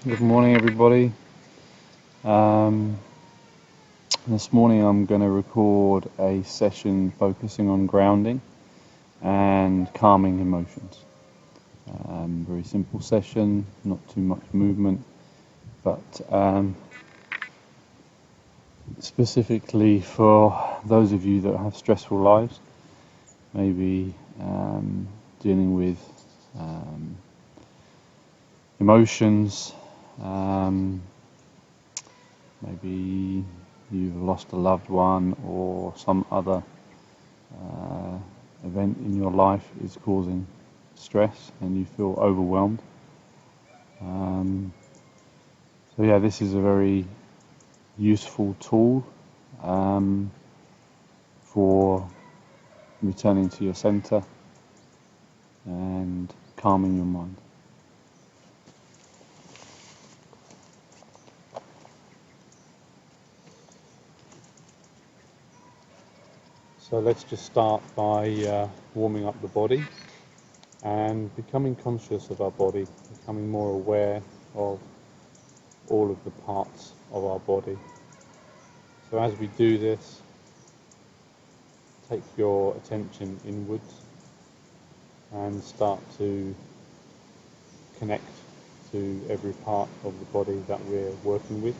Good morning, everybody. Um, this morning I'm going to record a session focusing on grounding and calming emotions. Very simple session, not too much movement, but specifically for those of you that have stressful lives, maybe dealing with emotions. Maybe you've lost a loved one or some other event in your life is causing stress and you feel overwhelmed. So yeah, this is a very useful tool for returning to your center and calming your mind. So let's just start by warming up the body and becoming conscious of our body, becoming more aware of all of the parts of our body. So as we do this, take your attention inwards and start to connect to every part of the body that we're working with,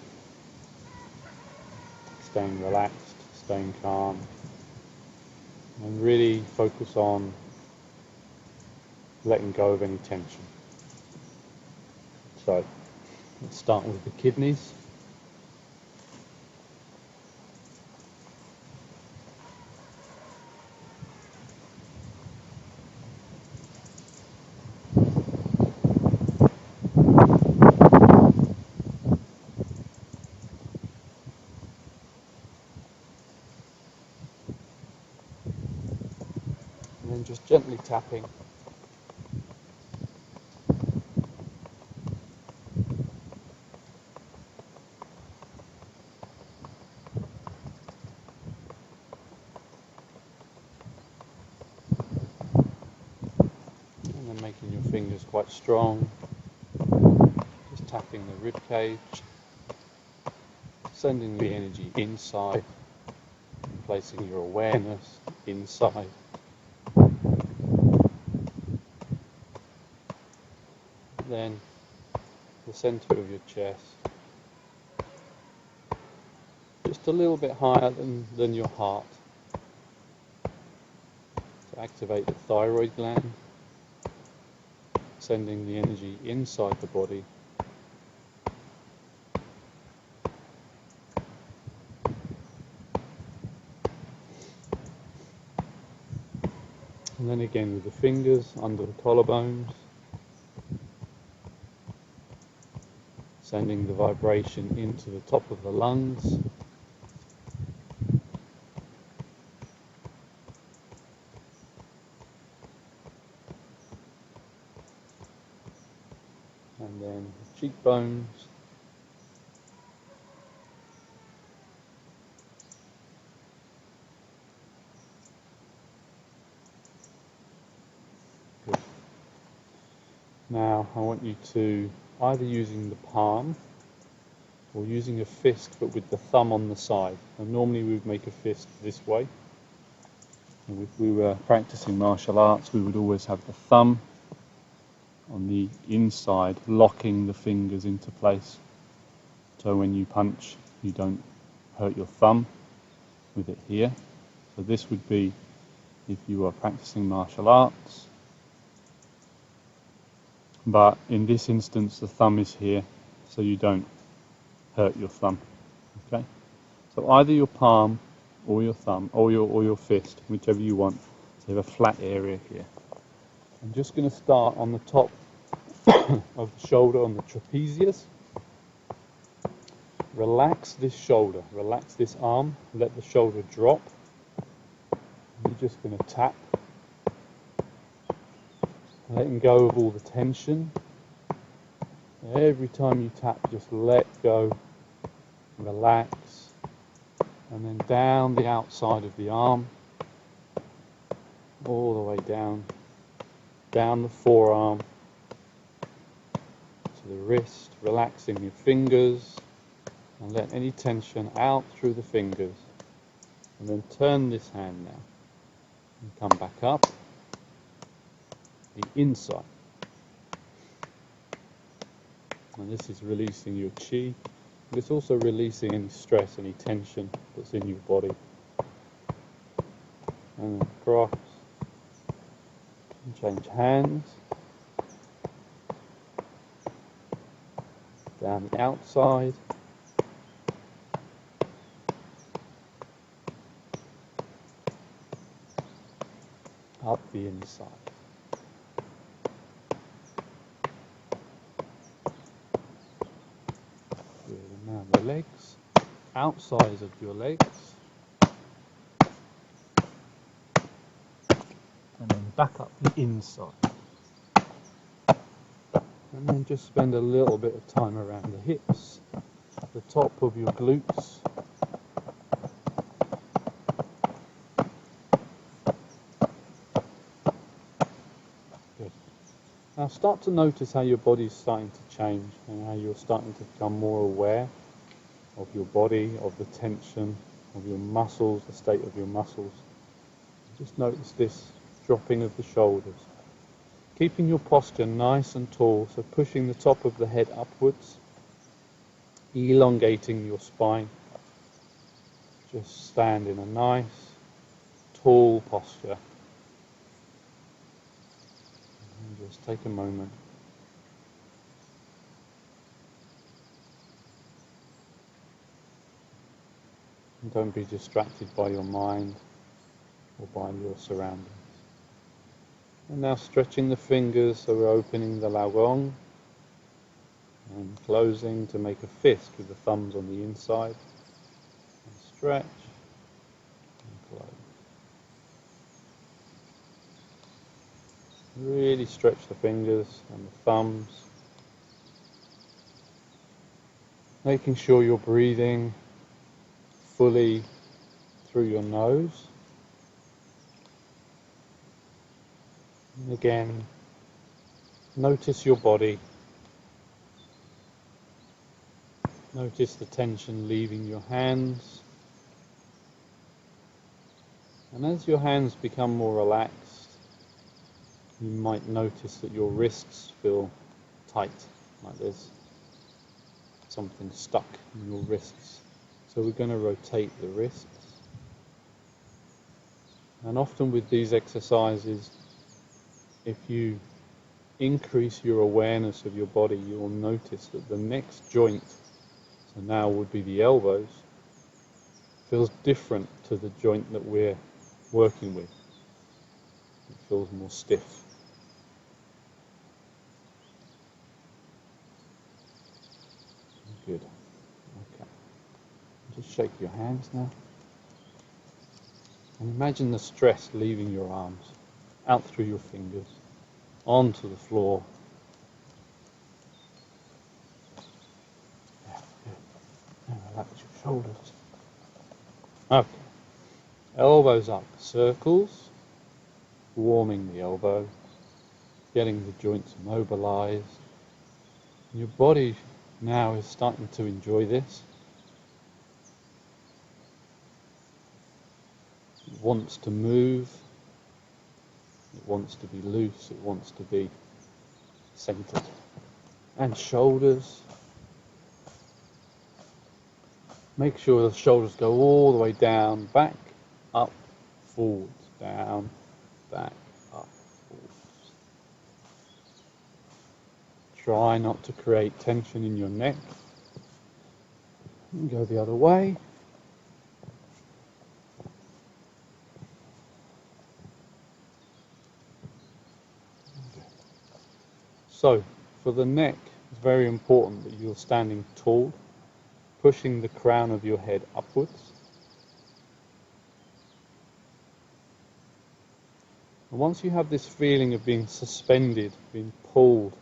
staying relaxed, staying calm, and really focus on letting go of any tension. So let's start with the kidneys. And then just gently tapping and then making your fingers quite strong, just tapping the rib cage, sending the energy inside, and placing your awareness inside. Then the center of your chest, just a little bit higher than your heart, to activate the thyroid gland, sending the energy inside the body. And then again with the fingers under the collarbones, sending the vibration into the top of the lungs. And then the cheekbones. Good. Now I want you to, either using the palm or using a fist but with the thumb on the side. And normally we would make a fist this way. And if we were practicing martial arts, we would always have the thumb on the inside, locking the fingers into place. So when you punch, you don't hurt your thumb with it here. So this would be if you are practicing martial arts. But in this instance, the thumb is here, so you don't hurt your thumb. Okay? So either your palm or your thumb or your fist, whichever you want. So you have a flat area here. I'm just going to start on the top of the shoulder, on the trapezius. Relax this shoulder, relax this arm, let the shoulder drop. You're just going to tap, letting go of all the tension. Every time you tap, just let go, relax, and then down the outside of the arm, all the way down the forearm, to the wrist, relaxing your fingers, and let any tension out through the fingers. And then turn this hand now, and come back up, the inside. And this is releasing your chi, but it's also releasing any stress, any tension that's in your body. And then cross, and change hands, down the outside, up the inside. Good. And now the legs, outsides of your legs, and then back up the inside. And then just spend a little bit of time around the hips, the top of your glutes. Good. Now start to notice how your body's starting to change and how you're starting to become more aware of your body, of the tension, of your muscles, the state of your muscles. Just notice this dropping of the shoulders. Keeping your posture nice and tall, so pushing the top of the head upwards, elongating your spine. Just stand in a nice, tall posture. And just take a moment. And don't be distracted by your mind or by your surroundings. And now stretching the fingers, so we're opening the laogong and closing to make a fist with the thumbs on the inside. And stretch and close. Really stretch the fingers and the thumbs, making sure you're breathing fully through your nose. And again, notice your body. Notice the tension leaving your hands. And as your hands become more relaxed, you might notice that your wrists feel tight, like there's something stuck in your wrists. So we're going to rotate the wrists. And often with these exercises, if you increase your awareness of your body, you will notice that the next joint, so now would be the elbows, feels different to the joint that we're working with. It feels more stiff. Good. Okay. Just shake your hands now. And imagine the stress leaving your arms, out through your fingers, onto the floor. Yeah, good. And relax your shoulders. Okay. Elbows up, circles, warming the elbow, getting the joints mobilized. Your body now is starting to enjoy this. It wants to move. It wants to be loose, it wants to be centered. And shoulders. Make sure the shoulders go all the way down, back, up, forwards, down, back, up, forwards. Try not to create tension in your neck. And go the other way. So, for the neck, it's very important that you're standing tall, pushing the crown of your head upwards. And once you have this feeling of being suspended, being pulled,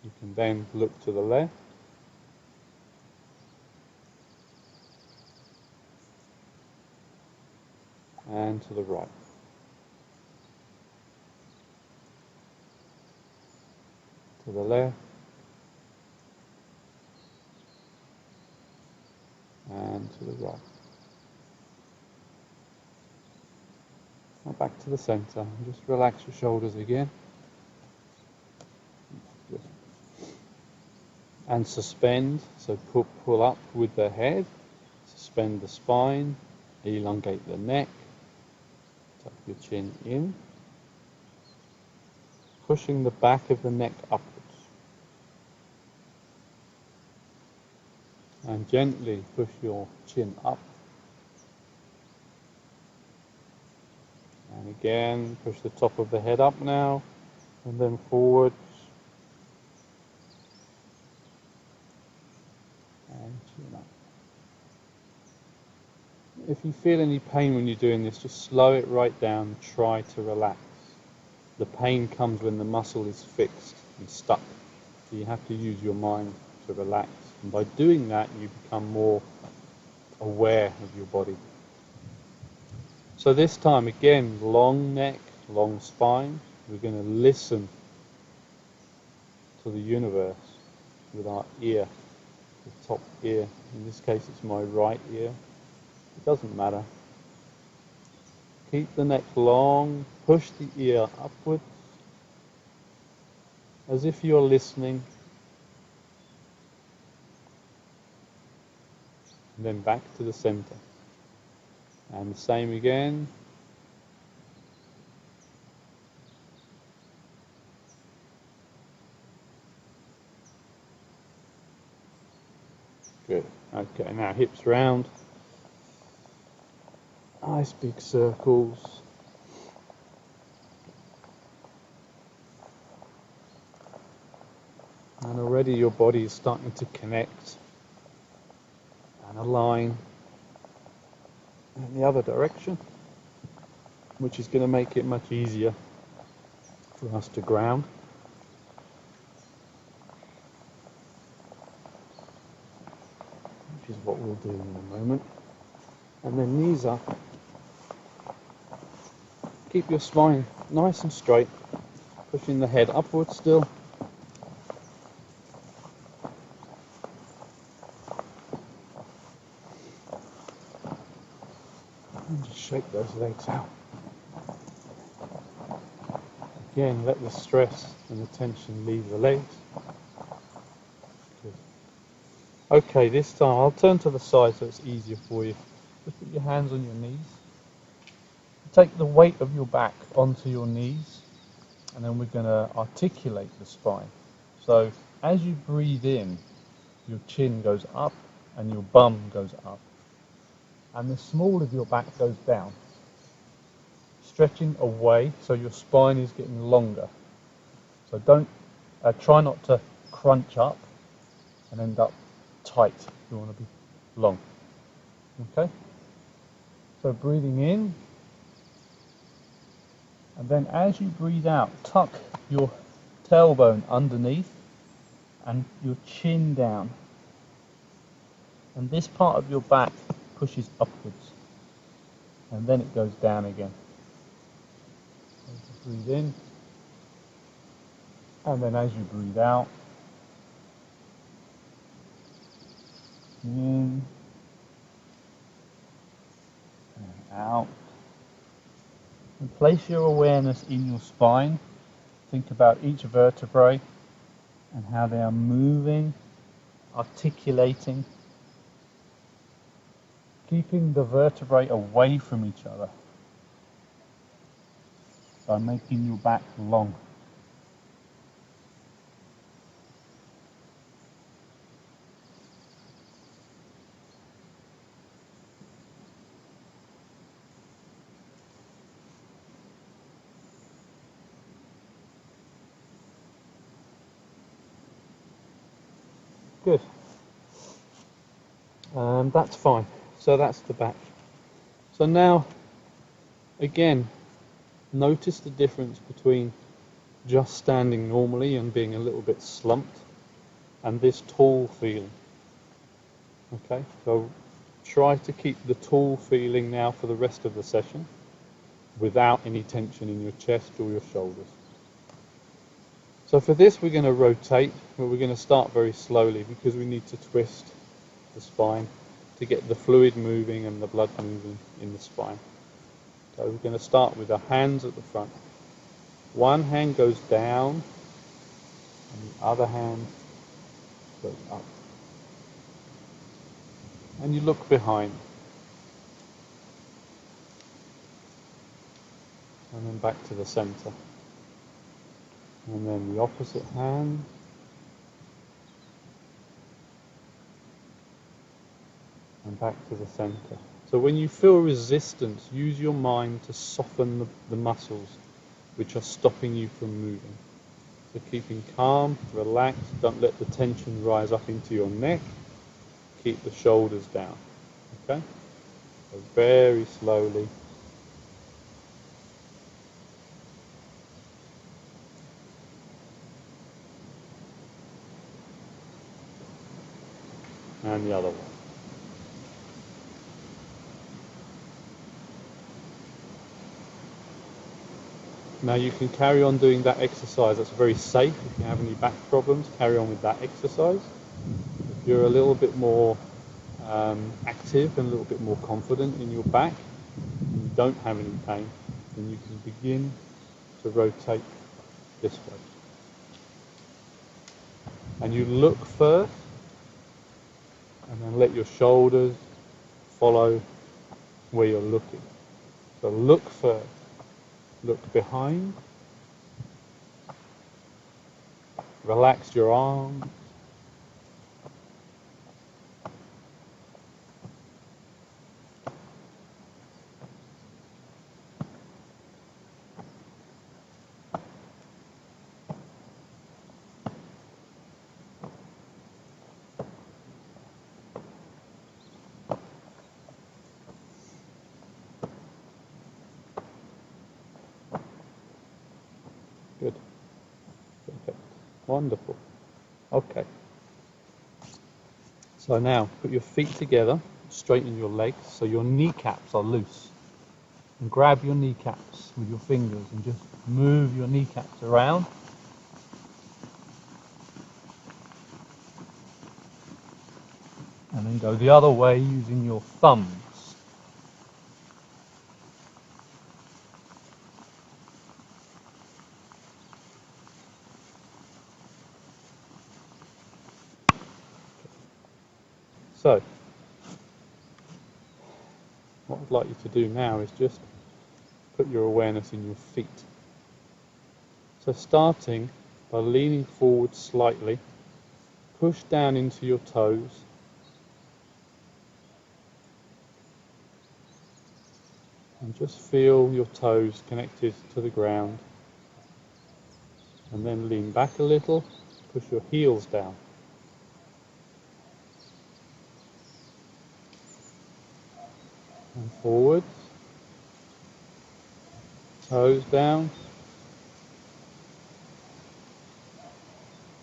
you can then look to the left. And to the right. To the left to the right. Now back to the center, and just relax your shoulders again. Good. And suspend, so pull up with the head, suspend the spine, elongate the neck, tuck your chin in, pushing the back of the neck upwards. And gently push your chin up. And again, push the top of the head up now, and then forward. And chin up. If you feel any pain when you're doing this, just slow it right down and try to relax. The pain comes when the muscle is fixed and stuck. So you have to use your mind to relax. And by doing that, you become more aware of your body. So this time, again, long neck, long spine. We're going to listen to the universe with our ear, the top ear. In this case, it's my right ear. It doesn't matter. Keep the neck long, push the ear upwards, as if you're listening. And then back to the center. And the same again. Good. Okay, now hips round. Nice big circles. And already your body is starting to connect and align in the other direction, which is going to make it much easier for us to ground. Which is what we'll do in a moment. And then knees up. Keep your spine nice and straight, pushing the head upwards still. And just shake those legs out. Again, let the stress and the tension leave the legs. Good. Okay, this time I'll turn to the side so it's easier for you. Just put your hands on your knees. Take the weight of your back onto your knees, and then we're going to articulate the spine. So as you breathe in, your chin goes up and your bum goes up. And the small of your back goes down, stretching away so your spine is getting longer. So don't try not to crunch up and end up tight. You want to be long. Okay? So breathing in, and then as you breathe out, tuck your tailbone underneath and your chin down. And this part of your back pushes upwards, and then it goes down again. So just breathe in, and then as you breathe out, in and out. And place your awareness in your spine. Think about each vertebrae and how they are moving, articulating, keeping the vertebrae away from each other by making your back long. Good. That's fine. So that's the back. So now, again, notice the difference between just standing normally and being a little bit slumped and this tall feeling. Okay, so try to keep the tall feeling now for the rest of the session without any tension in your chest or your shoulders. So for this we're going to rotate, but we're going to start very slowly because we need to twist the spine to to get the fluid moving and the blood moving in the spine. So we're going to start with the hands at the front. One hand goes down and the other hand goes up. And you look behind. And then back to the center. And then the opposite hand. And back to the center. So when you feel resistance, use your mind to soften the muscles which are stopping you from moving. So keeping calm, relaxed, don't let the tension rise up into your neck. Keep the shoulders down. Okay? So very slowly. And the other one. Now you can carry on doing that exercise. That's very safe. If you have any back problems, carry on with that exercise. If you're a little bit more active and a little bit more confident in your back, and you don't have any pain, then you can begin to rotate this way. And you look first, and then let your shoulders follow where you're looking. So look first. Look behind, relax your arms, good, perfect, wonderful. Okay, so now put your feet together, straighten your legs so your kneecaps are loose, and grab your kneecaps with your fingers and just move your kneecaps around. And then go the other way using your thumbs. So, what I'd like you to do now is just put your awareness in your feet. So starting by leaning forward slightly, push down into your toes, and just feel your toes connected to the ground, and then lean back a little, push your heels down. And forwards, toes down,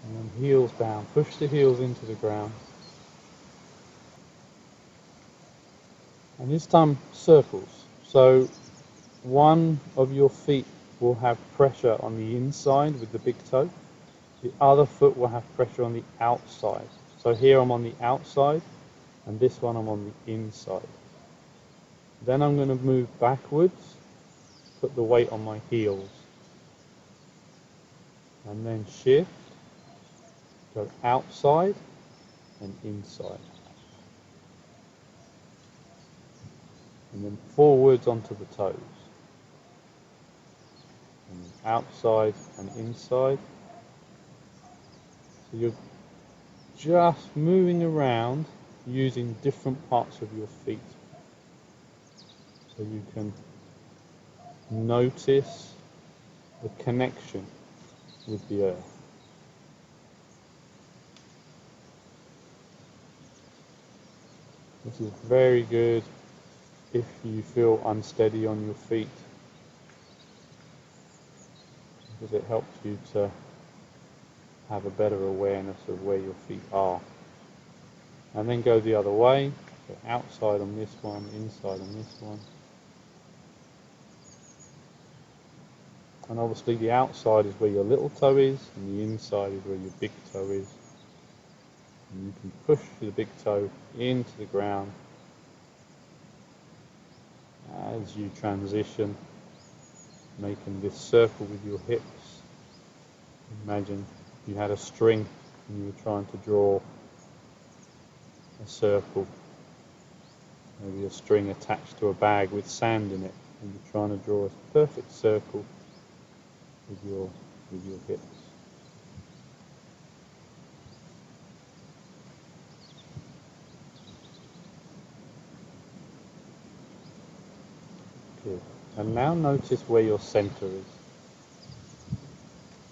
and then heels down. Push the heels into the ground. And this time circles. So one of your feet will have pressure on the inside with the big toe. The other foot will have pressure on the outside. So here I'm on the outside, and this one I'm on the inside. Then I'm going to move backwards, put the weight on my heels, and then shift, go outside and inside, and then forwards onto the toes, and then outside and inside. So you're just moving around using different parts of your feet. So you can notice the connection with the earth. This is very good if you feel unsteady on your feet, because it helps you to have a better awareness of where your feet are. And then go the other way, so outside on this one, inside on this one. And obviously the outside is where your little toe is, and the inside is where your big toe is. And you can push the big toe into the ground as you transition, making this circle with your hips. Imagine you had a string and you were trying to draw a circle, maybe a string attached to a bag with sand in it, and you're trying to draw a perfect circle with your hips. Good. And now notice where your center is.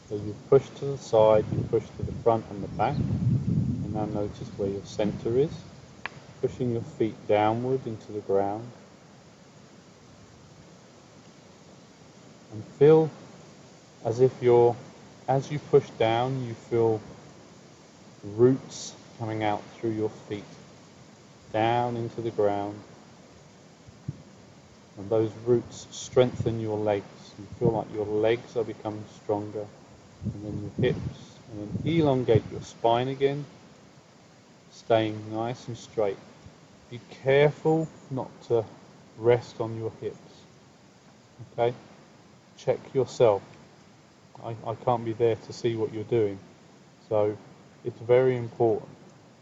So you push to the side, you push to the front and the back, and now notice where your center is. Pushing your feet downward into the ground. And feel as if as you push down, you feel roots coming out through your feet, down into the ground. And those roots strengthen your legs. You feel like your legs are becoming stronger, and then your hips, and then elongate your spine again, staying nice and straight. Be careful not to rest on your hips. Okay? Check yourself. I can't be there to see what you're doing. So it's very important.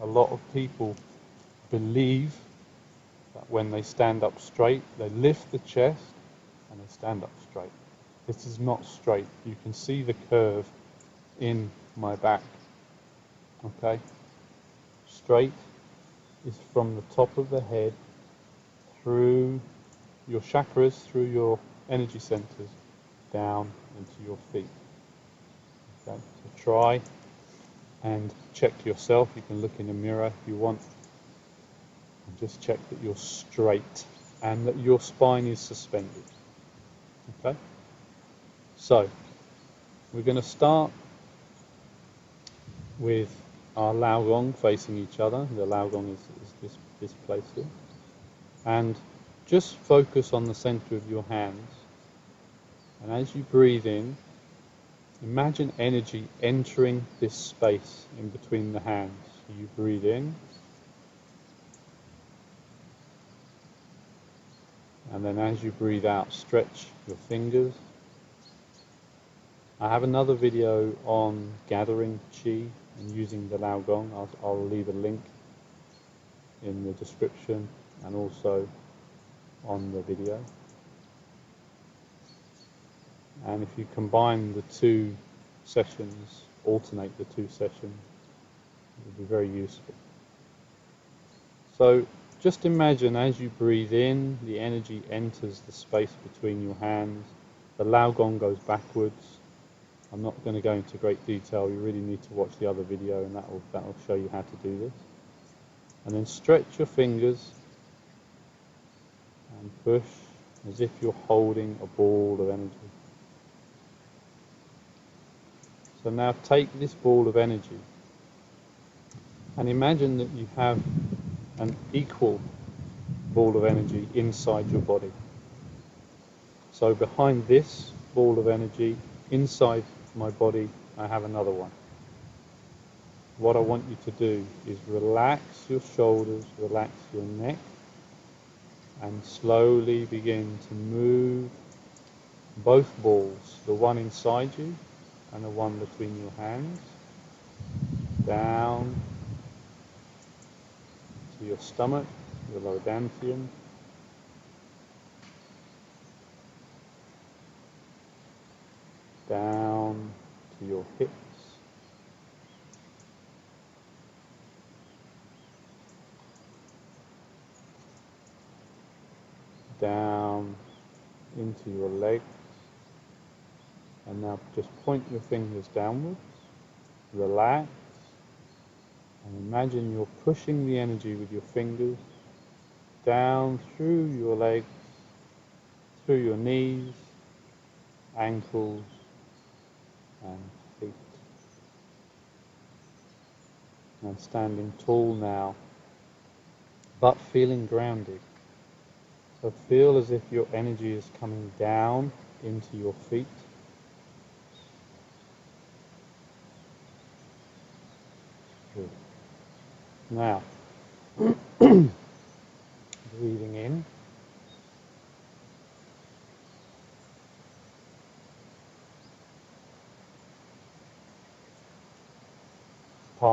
A lot of people believe that when they stand up straight, they lift the chest and they stand up straight. This is not straight. You can see the curve in my back. Okay? Straight is from the top of the head through your chakras, through your energy centers, down into your feet. Okay? So try and check yourself. You can look in a mirror if you want. And just check that you're straight and that your spine is suspended. Okay? So, we're going to start with our Lao Gong facing each other. The Lao Gong is this place here. And just focus on the center of your hands. And as you breathe in, imagine energy entering this space in between the hands. You breathe in. And then as you breathe out, stretch your fingers. I have another video on gathering qi and using the Lao Gong. I'll leave a link in the description and also on the video. And if you combine the two sessions, alternate the two sessions, it will be very useful. So just imagine as you breathe in, the energy enters the space between your hands. The Lao Gong goes backwards. I'm not going to go into great detail. You really need to watch the other video, and that will show you how to do this. And then stretch your fingers and push as if you're holding a ball of energy. So now take this ball of energy and imagine that you have an equal ball of energy inside your body. So behind this ball of energy, inside my body, I have another one. What I want you to do is relax your shoulders, relax your neck, and slowly begin to move both balls, the one inside you and the one between your hands, down to your stomach, your lower dantian, down to your hips, down into your legs, and now just point your fingers downwards, relax, and imagine you're pushing the energy with your fingers down through your legs, through your knees, ankles, and feet. And standing tall now, but feeling grounded. So feel as if your energy is coming down into your feet. Good. Now, breathing in.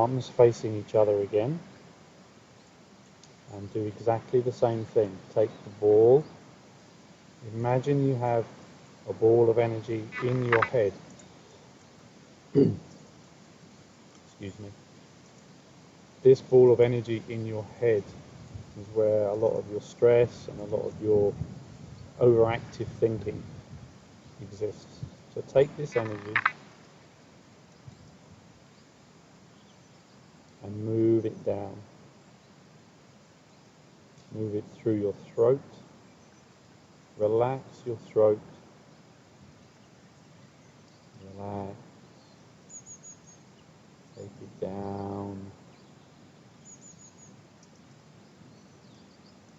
palms facing each other again, and do exactly the same thing. Take the ball. Imagine you have a ball of energy in your head. Excuse me. This ball of energy in your head is where a lot of your stress and a lot of your overactive thinking exists. So take this energy and move it down. Move it through your throat. Relax your throat. Relax. Take it down.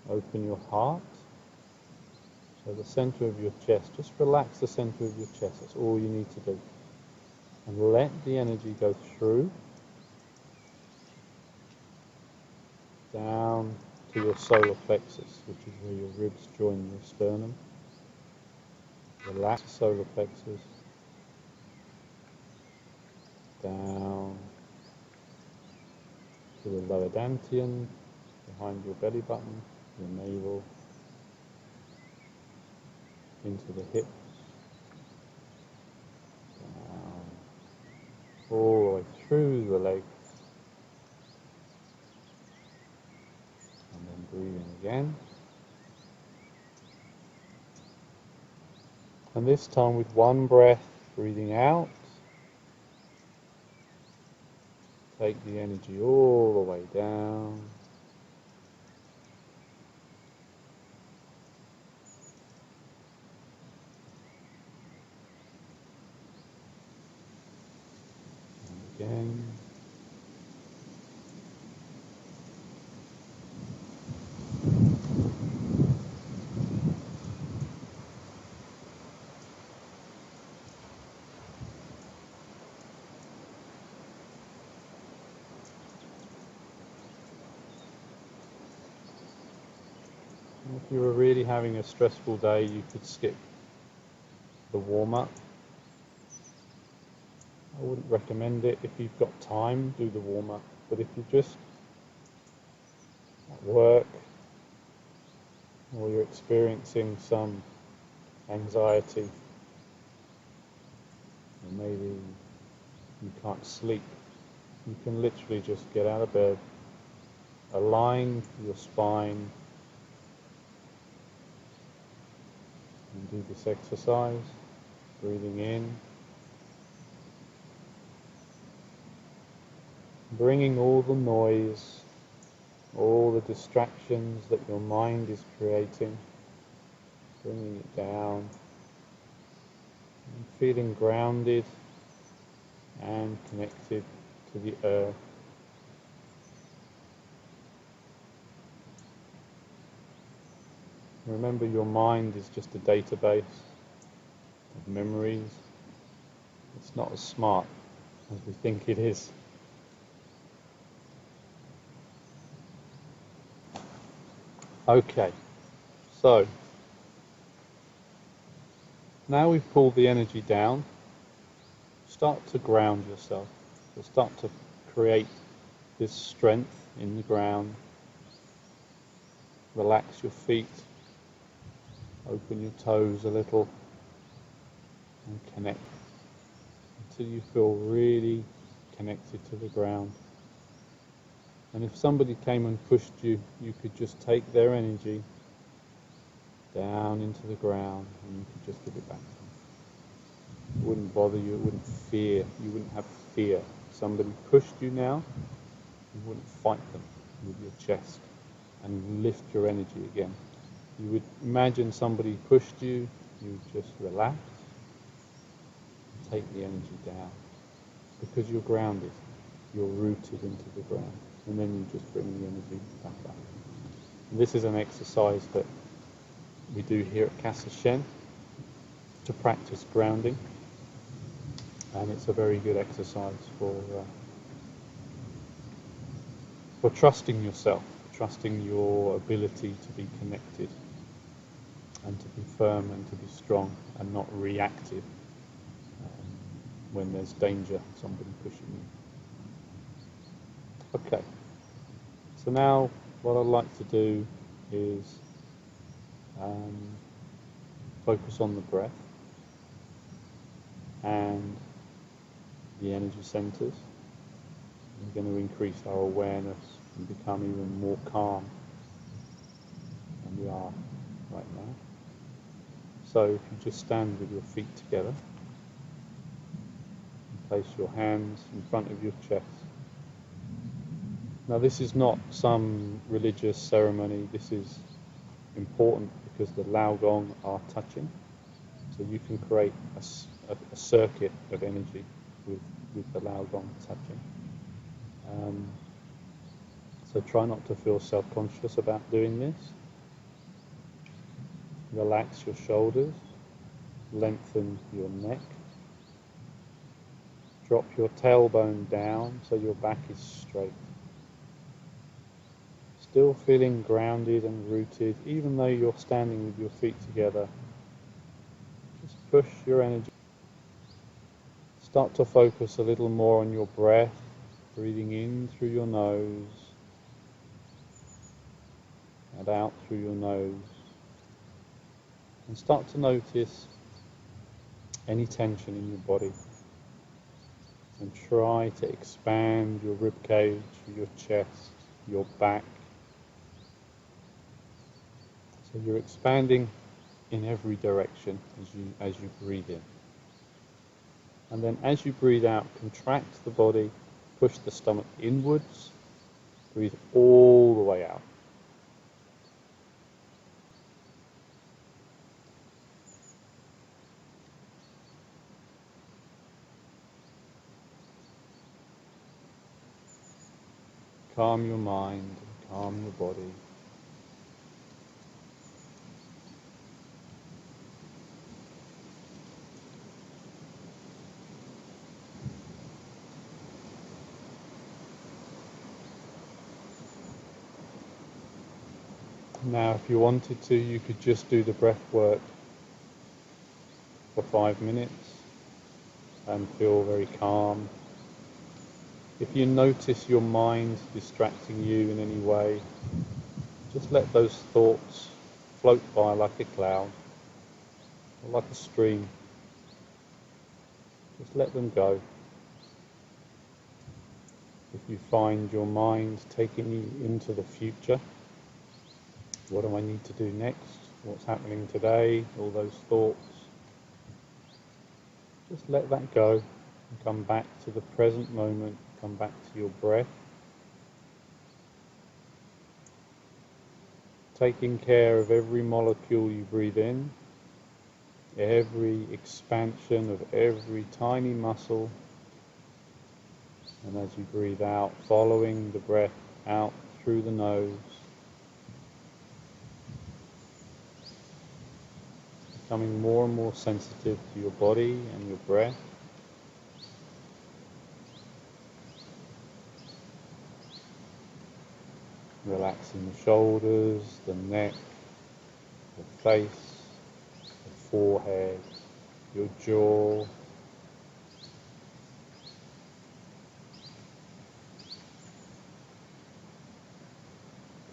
Open your heart. So the center of your chest. Just relax the center of your chest. That's all you need to do. And let the energy go through. Down to your solar plexus, which is where your ribs join your sternum. Relax the solar plexus. Down to the lower dantian, behind your belly button, your navel, into the hips, down, all the way through the legs, and then breathing again. And this time with one breath, breathing out, take the energy all the way down. And again. If you were really having a stressful day, you could skip the warm-up. I wouldn't recommend it. If you've got time, do the warm-up. But if you're just at work or you're experiencing some anxiety, or maybe you can't sleep, you can literally just get out of bed, align your spine, and do this exercise, breathing in, bringing all the noise, all the distractions that your mind is creating, bringing it down, and feeling grounded and connected to the earth. Remember, your mind is just a database of memories. It's not as smart as we think it is. Okay, so now we've pulled the energy down, start to ground yourself. So start to create this strength in the ground. Relax your feet. Open your toes a little and connect until you feel really connected to the ground. And if somebody came and pushed you, you could just take their energy down into the ground and you could just give it back to them. It wouldn't bother you, it wouldn't fear, you wouldn't have fear. If somebody pushed you now, you wouldn't fight them with your chest and lift your energy again. You would imagine somebody pushed you, you would just relax and take the energy down. Because you're grounded, you're rooted into the ground. And then you just bring the energy back up. And this is an exercise that we do here at Casa Shen to practice grounding. And it's a very good exercise for trusting yourself, trusting your ability to be connected and to be firm and to be strong and not reactive when there's danger, somebody pushing you. Okay, so now what I'd like to do is focus on the breath and the energy centers. We're going to increase our awareness and become even more calm than we are right now. So if you just stand with your feet together and place your hands in front of your chest. Now this is not some religious ceremony, this is important because the Lao Gong are touching, so you can create a circuit of energy with the Lao Gong touching. So try not to feel self-conscious about doing this. Relax your shoulders, lengthen your neck, drop your tailbone down so your back is straight. Still feeling grounded and rooted, even though you're standing with your feet together. Just push your energy. Start to focus a little more on your breath, breathing in through your nose and out through your nose. And start to notice any tension in your body. And try to expand your rib cage, your chest, your back. So you're expanding in every direction as you breathe in. And then as you breathe out, contract the body, push the stomach inwards, breathe all the way out. Calm your mind, calm your body. Now, if you wanted to, you could just do the breath work for 5 minutes and feel very calm. If you notice your mind distracting you in any way, just let those thoughts float by like a cloud or like a stream. Just let them go. If you find your mind taking you into the future, what do I need to do next? What's happening today? All those thoughts. Just let that go and come back to the present moment. Come back to your breath. Taking care of every molecule you breathe in, every expansion of every tiny muscle. And as you breathe out, following the breath out through the nose. Becoming more and more sensitive to your body and your breath. Relaxing the shoulders, the neck, the face, the forehead, your jaw.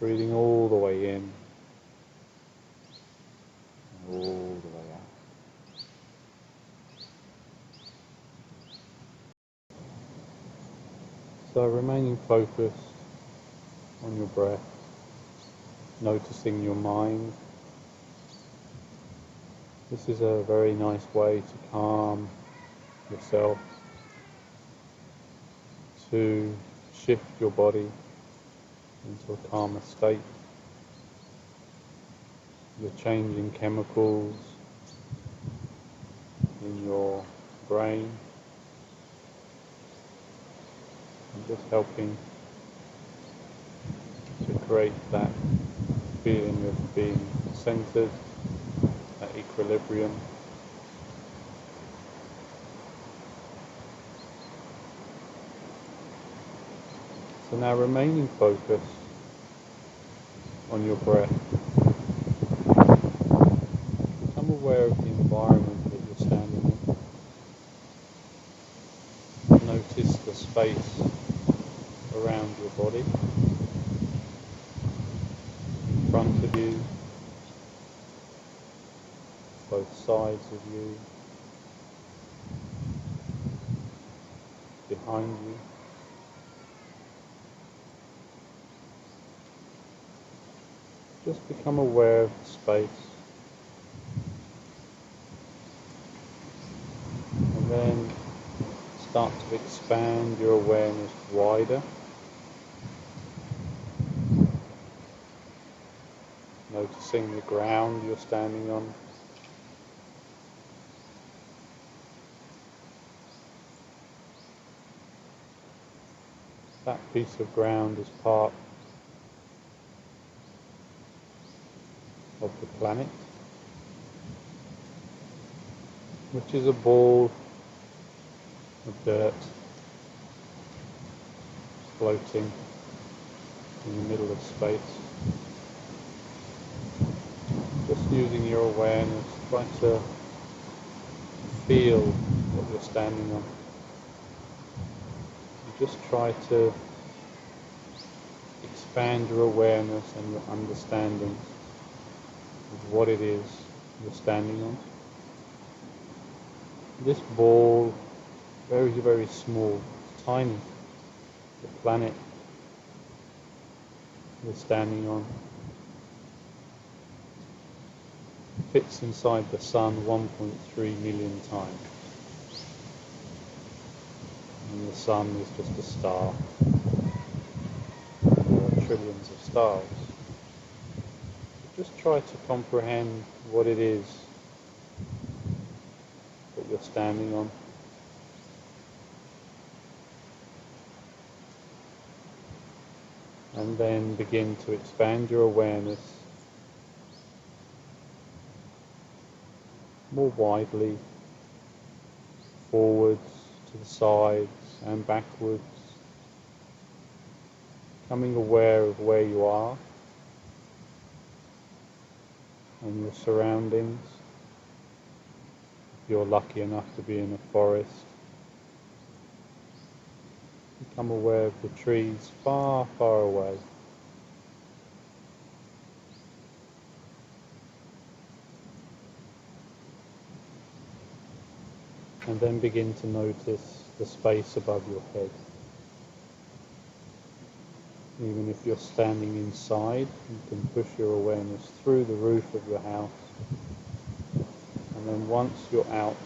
Breathing all the way in, and all the way out. So remaining focused on your breath, noticing your mind. This is a very nice way to calm yourself, to shift your body into a calmer state. You're changing chemicals in your brain and just helping to create that feeling of being centered, that equilibrium. So now remaining focused on your breath. Become aware of the environment that you're standing in. Notice the space around your body, in front of you, both sides of you, behind you. Just become aware of the space, and then start to expand your awareness wider, noticing the ground you're standing on. That piece of ground is part of the planet, which is a ball of dirt floating in the middle of space. Just using your awareness, try to feel what you're standing on. You just try to expand your awareness and your understanding of what it is you're standing on. This ball, very, very small, tiny, the planet you're standing on, fits inside the sun 1.3 million times. And the sun is just a star. There are trillions of stars. Just try to comprehend what it is that you're standing on. And then begin to expand your awareness more widely, forwards, to the sides and backwards, becoming aware of where you are and your surroundings. If you're lucky enough to be in a forest, become aware of the trees far, far away. And then begin to notice the space above your head. Even if you're standing inside, you can push your awareness through the roof of your house. And then once you're out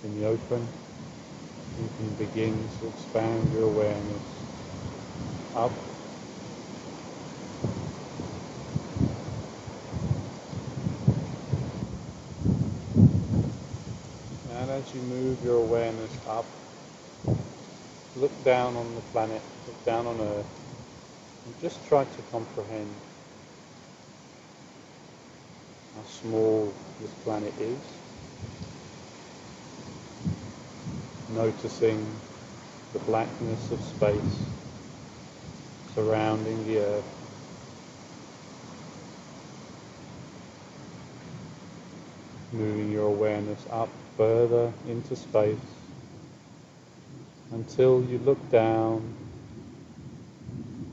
in the open, you can begin to expand your awareness up and as you move your awareness up, look down on the planet, look down on Earth, and just try to comprehend how small this planet is. Noticing the blackness of space surrounding the Earth. Moving your awareness up further into space until you look down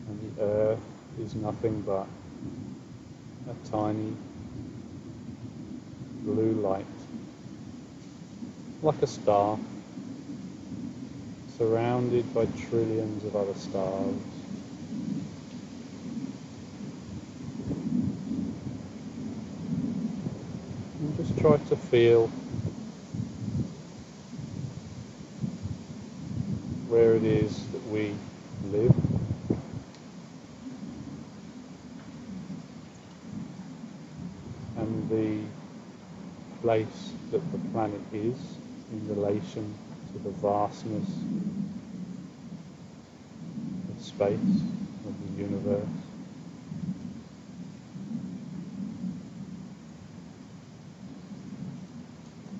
and the Earth is nothing but a tiny blue light, like a star, surrounded by trillions of other stars. And just try to feel where it is that we live. And the place that the planet is in relation to the vastness of space, of the universe.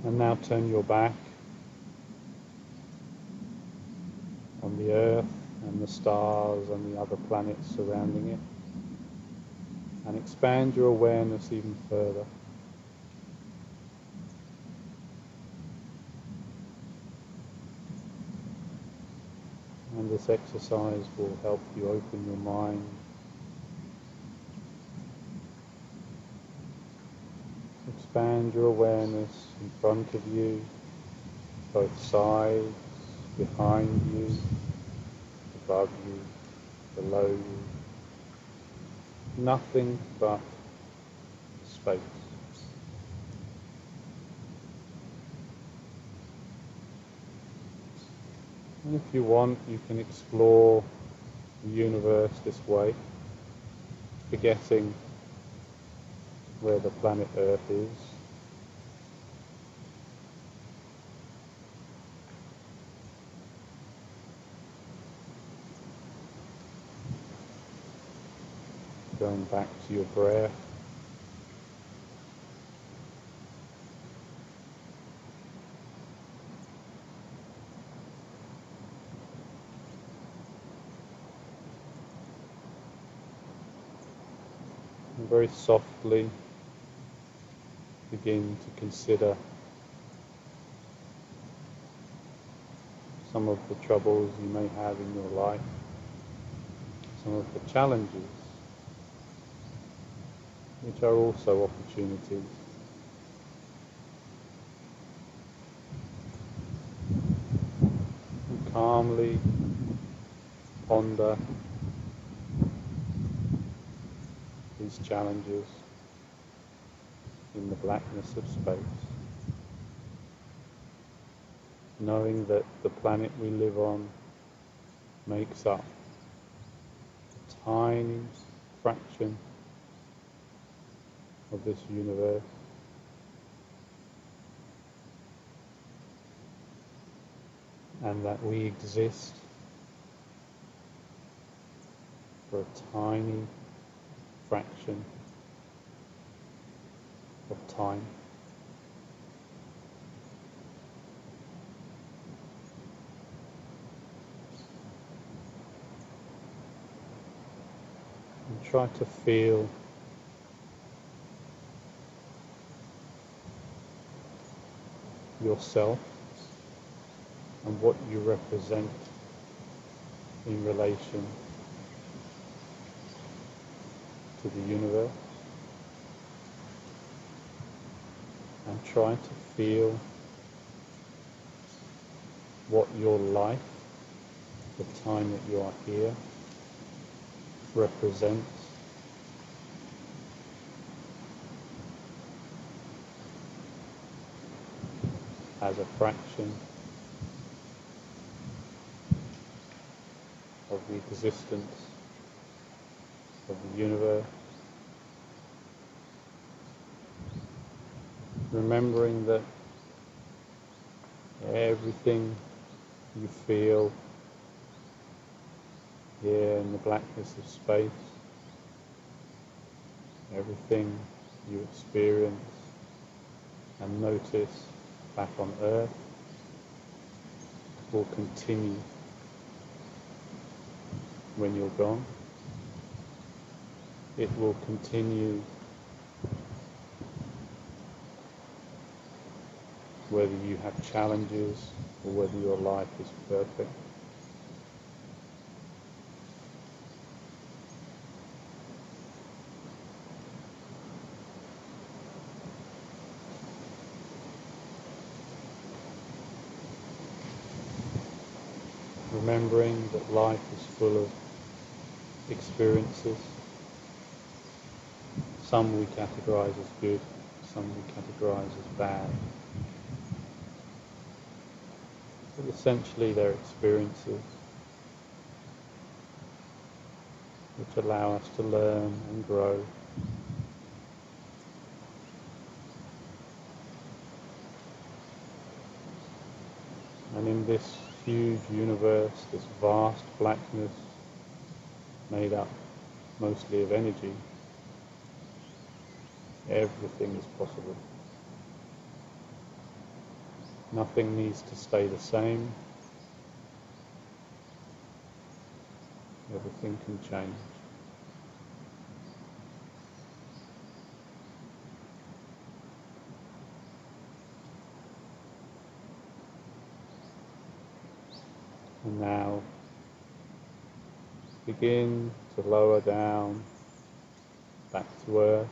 And now turn your back on the Earth and the stars and the other planets surrounding it, and expand your awareness even further. And this exercise will help you open your mind, expand your awareness in front of you, both sides, behind you, above you, below you. Nothing but space. And if you want, you can explore the universe this way, forgetting where the planet Earth is. Going back to your breath. And very softly begin to consider some of the troubles you may have in your life, some of the challenges, which are also opportunities. And calmly ponder these challenges in the blackness of space, knowing that the planet we live on makes up a tiny fraction of this universe, and that we exist for a tiny fraction of time. And try to feel yourself and what you represent in relation to the universe, and try to feel what your life, the time that you are here, represents. As a fraction of the existence of the universe, remembering that everything you feel here in the blackness of space, everything you experience and notice back on Earth will continue when you're gone. It will continue whether you have challenges or whether your life is perfect. Remembering that life is full of experiences. Some we categorize as good, some we categorize as bad. But essentially they're experiences which allow us to learn and grow. And in this huge universe, this vast blackness made up mostly of energy, everything is possible. Nothing needs to stay the same. Everything can change. And now Begin to lower down, back to earth.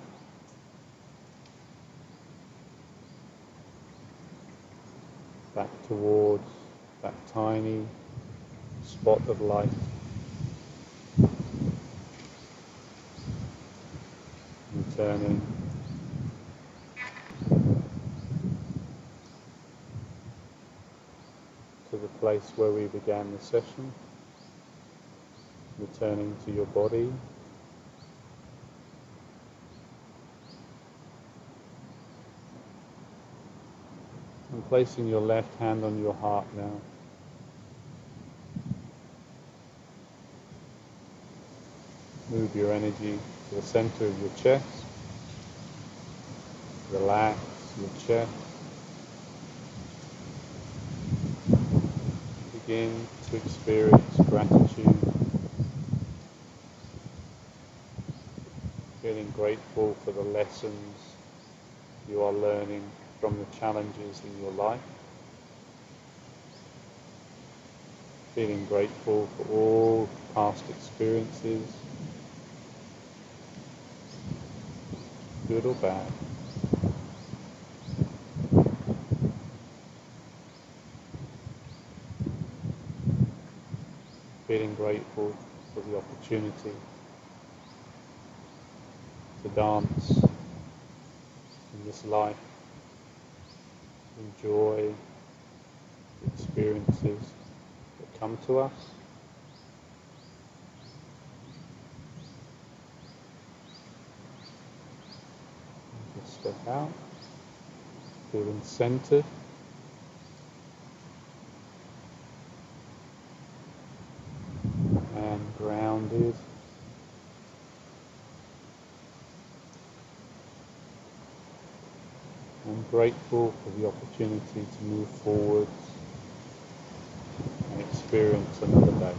Back towards that tiny spot of light. Returning to the place where we began the session. Returning to your body. And placing your left hand on your heart now. Move your energy to the center of your chest. Relax your chest. Begin to experience gratitude. Feeling grateful for the lessons you are learning from the challenges in your life. Feeling grateful for all past experiences, good or bad. Feeling grateful for the opportunity to dance in this life, enjoy the experiences that come to us. Just step out, feeling centered. And grounded. I'm grateful for the opportunity to move forward and experience another day.